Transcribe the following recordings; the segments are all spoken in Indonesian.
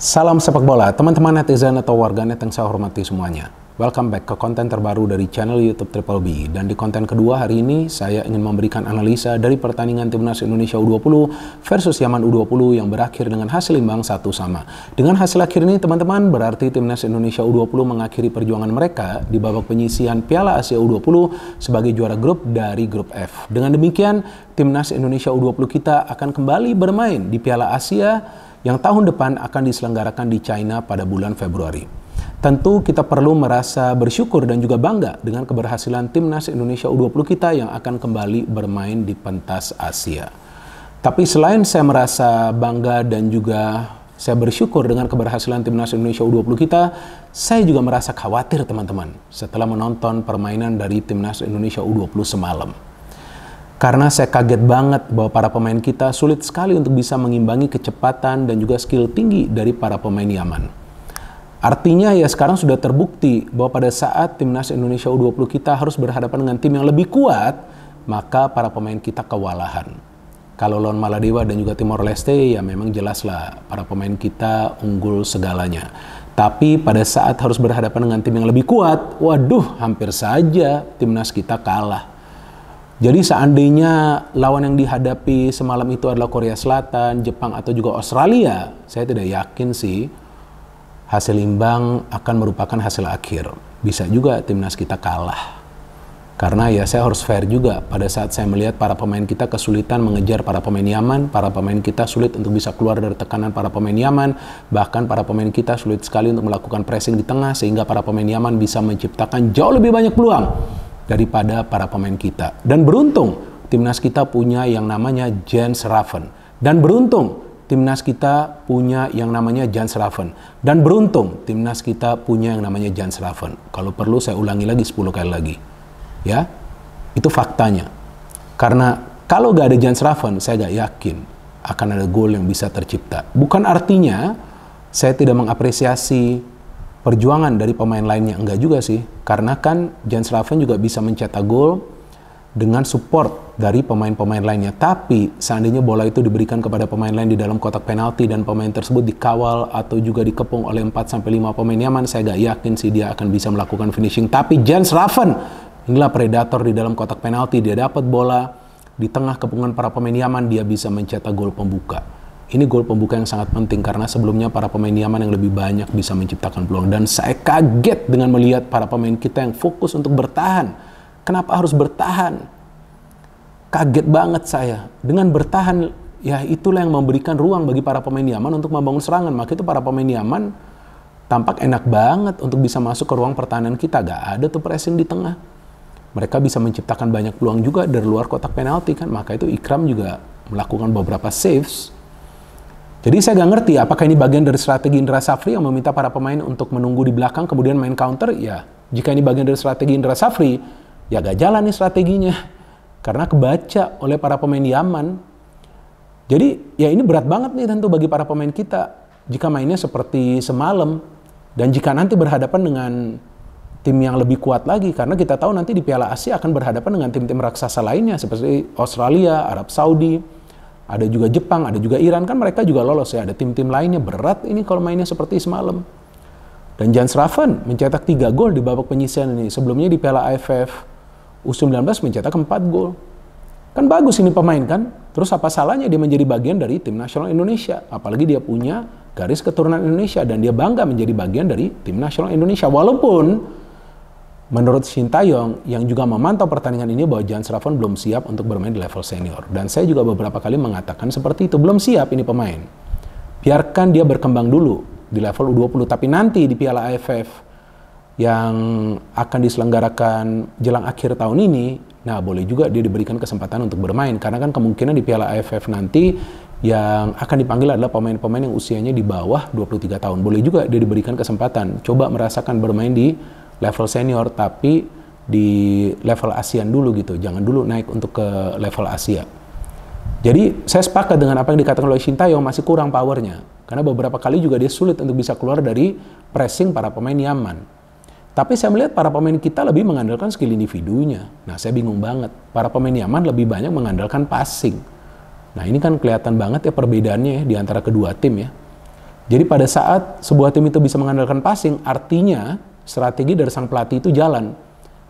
Salam sepak bola, teman-teman netizen atau warganet yang saya hormati semuanya. Welcome back ke konten terbaru dari channel YouTube Triple B. Dan di konten kedua hari ini, saya ingin memberikan analisa dari pertandingan Timnas Indonesia U20 versus Yaman U20 yang berakhir dengan hasil imbang 1-1. Dengan hasil akhir ini, teman-teman, berarti Timnas Indonesia U20 mengakhiri perjuangan mereka di babak penyisihan Piala Asia U20 sebagai juara grup dari grup F. Dengan demikian, Timnas Indonesia U20 kita akan kembali bermain di Piala Asia yang tahun depan akan diselenggarakan di China pada bulan Februari. Tentu kita perlu merasa bersyukur dan juga bangga dengan keberhasilan Timnas Indonesia U20 kita yang akan kembali bermain di pentas Asia. Tapi selain saya merasa bangga dan juga saya bersyukur dengan keberhasilan Timnas Indonesia U20 kita, saya juga merasa khawatir, teman-teman, setelah menonton permainan dari Timnas Indonesia U20 semalam. Karena saya kaget banget bahwa para pemain kita sulit sekali untuk bisa mengimbangi kecepatan dan juga skill tinggi dari para pemain Yaman. Artinya ya sekarang sudah terbukti bahwa pada saat Timnas Indonesia U20 kita harus berhadapan dengan tim yang lebih kuat, maka para pemain kita kewalahan. Kalau lawan Maladewa dan juga Timor Leste ya memang jelaslah para pemain kita unggul segalanya. Tapi pada saat harus berhadapan dengan tim yang lebih kuat, waduh hampir saja Timnas kita kalah. Jadi seandainya lawan yang dihadapi semalam itu adalah Korea Selatan, Jepang atau juga Australia, saya tidak yakin sih hasil imbang akan merupakan hasil akhir. Bisa juga timnas kita kalah. Karena ya saya harus fair juga pada saat saya melihat para pemain kita kesulitan mengejar para pemain Yaman, para pemain kita sulit untuk bisa keluar dari tekanan para pemain Yaman, bahkan para pemain kita sulit sekali untuk melakukan pressing di tengah sehingga para pemain Yaman bisa menciptakan jauh lebih banyak peluang daripada para pemain kita. Dan beruntung timnas kita punya yang namanya Jens Raven. Dan beruntung timnas kita punya yang namanya Jens Raven. Dan beruntung timnas kita punya yang namanya Jens Raven. Kalau perlu saya ulangi lagi 10 kali lagi. Ya, itu faktanya. Karena kalau gak ada Jens Raven, saya gak yakin akan ada gol yang bisa tercipta. Bukan artinya saya tidak mengapresiasi perjuangan dari pemain lainnya, enggak juga sih. Karena kan Jens Raven juga bisa mencetak gol dengan support dari pemain-pemain lainnya. Tapi seandainya bola itu diberikan kepada pemain lain di dalam kotak penalti dan pemain tersebut dikawal atau juga dikepung oleh 4-5 pemain Yaman, saya gak yakin sih dia akan bisa melakukan finishing. Tapi Jens Raven, inilah predator di dalam kotak penalti. Dia dapat bola di tengah kepungan para pemain Yaman, dia bisa mencetak gol pembuka. Ini gol pembuka yang sangat penting karena sebelumnya para pemain Yaman yang lebih banyak bisa menciptakan peluang. Dan saya kaget dengan melihat para pemain kita yang fokus untuk bertahan. Kenapa harus bertahan? Kaget banget saya. Dengan bertahan, ya itulah yang memberikan ruang bagi para pemain Yaman untuk membangun serangan. Maka itu para pemain Yaman tampak enak banget untuk bisa masuk ke ruang pertahanan kita. Gak ada tuh pressing di tengah. Mereka bisa menciptakan banyak peluang juga dari luar kotak penalti kan. Maka itu Ikram juga melakukan beberapa saves. Jadi saya gak ngerti apakah ini bagian dari strategi Indra Safri yang meminta para pemain untuk menunggu di belakang kemudian main counter. Ya, jika ini bagian dari strategi Indra Safri, ya gak jalan nih strateginya. Karena kebaca oleh para pemain Yaman. Jadi ya ini berat banget nih tentu bagi para pemain kita. Jika mainnya seperti semalam. Dan jika nanti berhadapan dengan tim yang lebih kuat lagi. Karena kita tahu nanti di Piala Asia akan berhadapan dengan tim-tim raksasa lainnya. Seperti Australia, Arab Saudi. Ada juga Jepang, ada juga Iran. Kan mereka juga lolos ya. Ada tim-tim lainnya. Berat ini kalau mainnya seperti semalam. Dan Jens Raven mencetak 3 gol di babak penyisihan ini. Sebelumnya di Piala AFF U19 mencetak 4 gol. Kan bagus ini pemain kan? Terus apa salahnya dia menjadi bagian dari tim nasional Indonesia? Apalagi dia punya garis keturunan Indonesia dan dia bangga menjadi bagian dari tim nasional Indonesia. Walaupun menurut Sintayong yang juga memantau pertandingan ini bahwa Jens Raven belum siap untuk bermain di level senior. Dan saya juga beberapa kali mengatakan seperti itu. Belum siap ini pemain. Biarkan dia berkembang dulu di level U20. Tapi nanti di Piala AFF yang akan diselenggarakan jelang akhir tahun ini, nah boleh juga dia diberikan kesempatan untuk bermain. Karena kan kemungkinan di Piala AFF nanti yang akan dipanggil adalah pemain-pemain yang usianya di bawah 23 tahun. Boleh juga dia diberikan kesempatan, coba merasakan bermain di level senior, tapi di level ASEAN dulu gitu. Jangan dulu naik untuk ke level Asia. Jadi saya sepakat dengan apa yang dikatakan oleh Sintayong, masih kurang powernya. Karena beberapa kali juga dia sulit untuk bisa keluar dari pressing para pemain Yaman. Tapi saya melihat para pemain kita lebih mengandalkan skill individunya. Nah, saya bingung banget. Para pemain Yaman lebih banyak mengandalkan passing. Nah, ini kan kelihatan banget ya perbedaannya ya di antara kedua tim ya. Jadi pada saat sebuah tim itu bisa mengandalkan passing, artinya strategi dari sang pelatih itu jalan.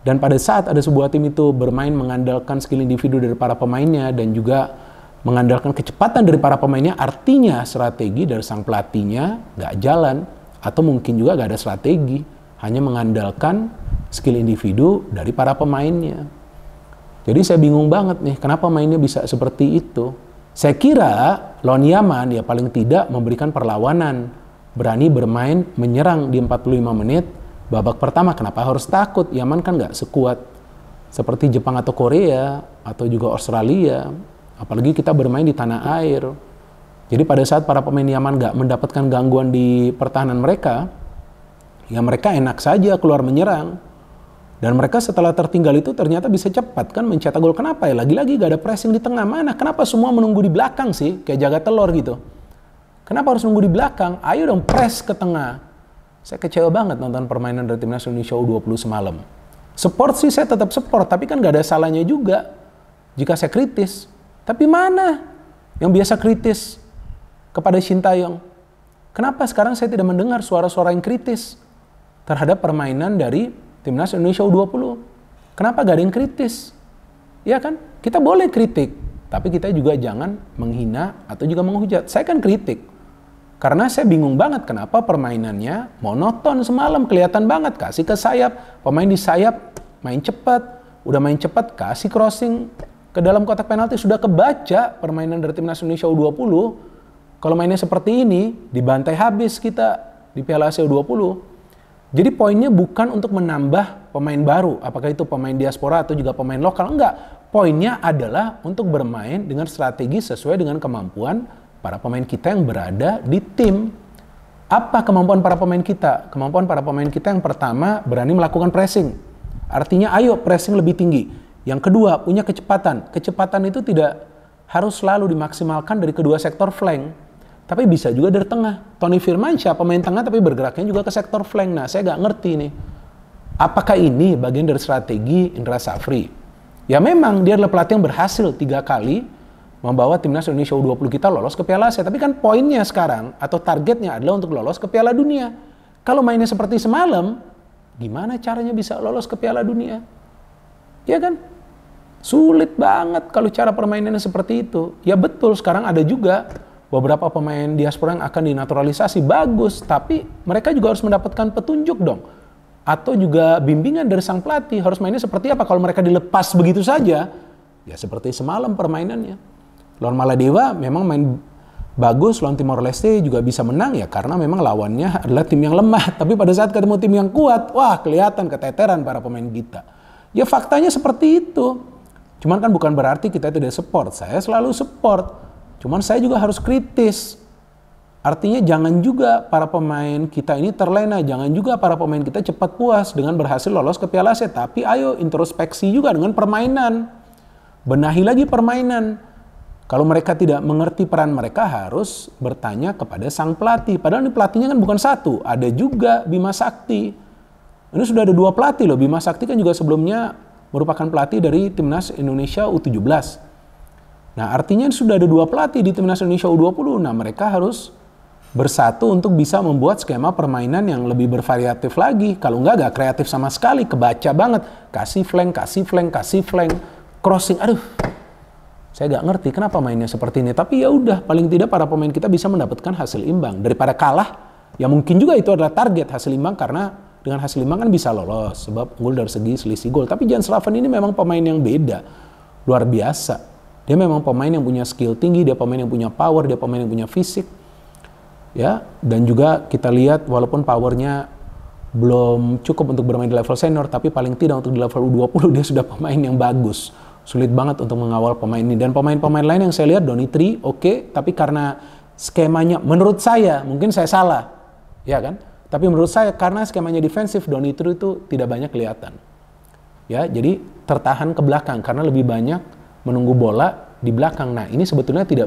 Dan pada saat ada sebuah tim itu bermain mengandalkan skill individu dari para pemainnya dan juga mengandalkan kecepatan dari para pemainnya, artinya strategi dari sang pelatihnya nggak jalan. Atau mungkin juga nggak ada strategi, hanya mengandalkan skill individu dari para pemainnya. Jadi saya bingung banget nih, kenapa mainnya bisa seperti itu. Saya kira lawan Yaman ya paling tidak memberikan perlawanan, berani bermain menyerang di 45 menit babak pertama. Kenapa harus takut? Yaman kan nggak sekuat seperti Jepang atau Korea atau juga Australia, apalagi kita bermain di tanah air. Jadi pada saat para pemain Yaman nggak mendapatkan gangguan di pertahanan mereka, ya mereka enak saja keluar menyerang. Dan mereka setelah tertinggal itu ternyata bisa cepat kan mencetak gol. Kenapa ya? Lagi-lagi gak ada pressing di tengah. Mana? Kenapa semua menunggu di belakang sih? Kayak jaga telur gitu. Kenapa harus nunggu di belakang? Ayo dong press ke tengah. Saya kecewa banget nonton permainan dari Timnas Indonesia U20 semalam. Support sih saya tetap support, tapi kan gak ada salahnya juga jika saya kritis. Tapi mana yang biasa kritis kepada Shin Tae-yong? Kenapa sekarang saya tidak mendengar suara-suara yang kritis terhadap permainan dari Timnas Indonesia U20? Kenapa gak ada yang kritis? Ya kan? Kita boleh kritik, tapi kita juga jangan menghina atau juga menghujat. Saya kan kritik, karena saya bingung banget kenapa permainannya monoton semalam. Kelihatan banget, kasih ke sayap, pemain di sayap main cepat, udah main cepat, kasih crossing ke dalam kotak penalti, sudah kebaca permainan dari Timnas Indonesia U20. Kalau mainnya seperti ini, dibantai habis kita di Piala Asia U20. Jadi poinnya bukan untuk menambah pemain baru, apakah itu pemain diaspora atau juga pemain lokal, enggak. Poinnya adalah untuk bermain dengan strategi sesuai dengan kemampuan para pemain kita yang berada di tim. Apa kemampuan para pemain kita? Kemampuan para pemain kita yang pertama berani melakukan pressing. Artinya ayo pressing lebih tinggi. Yang kedua punya kecepatan. Kecepatan itu tidak harus selalu dimaksimalkan dari kedua sektor flank. Tapi bisa juga dari tengah. Tony Firmansyah pemain tengah tapi bergeraknya juga ke sektor flank. Nah saya nggak ngerti nih. Apakah ini bagian dari strategi Indra Safri? Ya memang dia adalah pelatih yang berhasil 3 kali membawa Timnas Indonesia U20 kita lolos ke Piala Asia. Tapi kan poinnya sekarang atau targetnya adalah untuk lolos ke Piala Dunia. Kalau mainnya seperti semalam, gimana caranya bisa lolos ke Piala Dunia? Ya kan? Sulit banget kalau cara permainannya seperti itu. Ya betul, sekarang ada juga beberapa pemain diaspora yang akan dinaturalisasi, bagus, tapi mereka juga harus mendapatkan petunjuk dong. Atau juga bimbingan dari sang pelatih, harus mainnya seperti apa. Kalau mereka dilepas begitu saja, ya seperti semalam permainannya. Lawan Maladewa memang main bagus, lawan Timor Leste juga bisa menang ya karena memang lawannya adalah tim yang lemah. Tapi pada saat ketemu tim yang kuat, wah kelihatan keteteran para pemain kita. Ya faktanya seperti itu. Cuman kan bukan berarti kita tidak support. Saya selalu support. Cuman saya juga harus kritis. Artinya jangan juga para pemain kita ini terlena. Jangan juga para pemain kita cepat puas dengan berhasil lolos ke Piala Asia. Tapi ayo introspeksi juga dengan permainan. Benahi lagi permainan. Kalau mereka tidak mengerti peran mereka harus bertanya kepada sang pelatih. Padahal ini pelatihnya kan bukan satu. Ada juga Bima Sakti. Ini sudah ada 2 pelatih loh. Bima Sakti kan juga sebelumnya merupakan pelatih dari Timnas Indonesia U17. Nah artinya sudah ada 2 pelatih di Timnas Indonesia U20. Nah mereka harus bersatu untuk bisa membuat skema permainan yang lebih bervariatif lagi. Kalau nggak kreatif sama sekali, kebaca banget. Kasih flank, crossing. Aduh, saya nggak ngerti kenapa mainnya seperti ini. Tapi ya udah, paling tidak para pemain kita bisa mendapatkan hasil imbang. Daripada kalah, ya mungkin juga itu adalah target hasil imbang. Karena dengan hasil imbang kan bisa lolos. Sebab unggul dari segi selisih gol. Tapi Jan Slaven ini memang pemain yang beda. Luar biasa. Dia memang pemain yang punya skill tinggi, dia pemain yang punya power, dia pemain yang punya fisik. Ya, dan juga kita lihat walaupun powernya belum cukup untuk bermain di level senior, tapi paling tidak untuk di level U20 dia sudah pemain yang bagus. Sulit banget untuk mengawal pemain ini. Dan pemain-pemain lain yang saya lihat, Donitri oke, tapi karena skemanya menurut saya, mungkin saya salah. Ya kan? Tapi menurut saya karena skemanya defensif, Donitri itu tidak banyak kelihatan. Ya, jadi tertahan ke belakang karena lebih banyak menunggu bola di belakang. Nah ini sebetulnya tidak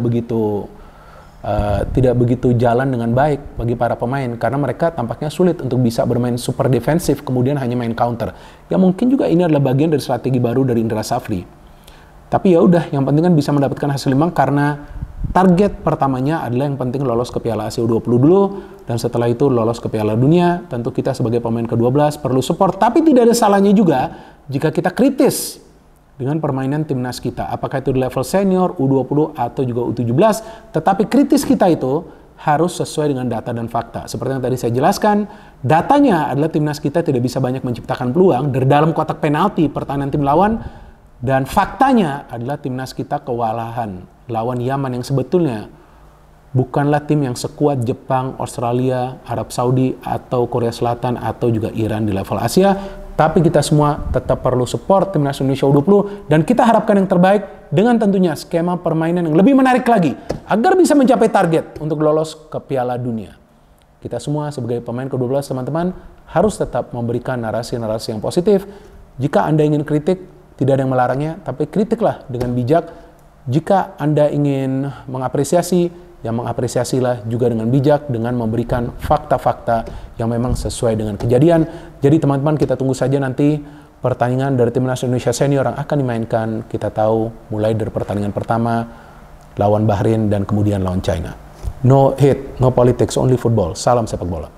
begitu jalan dengan baik bagi para pemain karena mereka tampaknya sulit untuk bisa bermain super defensif kemudian hanya main counter. Ya mungkin juga ini adalah bagian dari strategi baru dari Indra Safri. Tapi ya udah, yang penting kan bisa mendapatkan hasil imbang karena Target pertamanya adalah yang penting lolos ke Piala Asia U20 dulu, dan setelah itu lolos ke Piala Dunia. Tentu kita sebagai pemain ke-12 perlu support, tapi tidak ada salahnya juga jika kita kritis dengan permainan timnas kita. Apakah itu di level senior, U20 atau juga U17, tetapi kritis kita itu harus sesuai dengan data dan fakta. Seperti yang tadi saya jelaskan, datanya adalah timnas kita tidak bisa banyak menciptakan peluang dari dalam kotak penalti pertahanan tim lawan, dan faktanya adalah timnas kita kewalahan lawan Yaman yang sebetulnya bukanlah tim yang sekuat Jepang, Australia, Arab Saudi, atau Korea Selatan, atau juga Iran di level Asia. Tapi kita semua tetap perlu support timnas Indonesia U20, dan kita harapkan yang terbaik dengan tentunya skema permainan yang lebih menarik lagi agar bisa mencapai target untuk lolos ke Piala Dunia. Kita semua sebagai pemain ke-12 teman-teman harus tetap memberikan narasi-narasi yang positif. Jika Anda ingin kritik, tidak ada yang melarangnya, tapi kritiklah dengan bijak. Jika Anda ingin mengapresiasi, ya mengapresiasilah juga dengan bijak, dengan memberikan fakta-fakta yang memang sesuai dengan kejadian. Jadi teman-teman, kita tunggu saja nanti pertandingan dari timnas Indonesia senior yang akan dimainkan. Kita tahu mulai dari pertandingan pertama lawan Bahrain dan kemudian lawan China. No hate, no politics, only football. Salam sepak bola.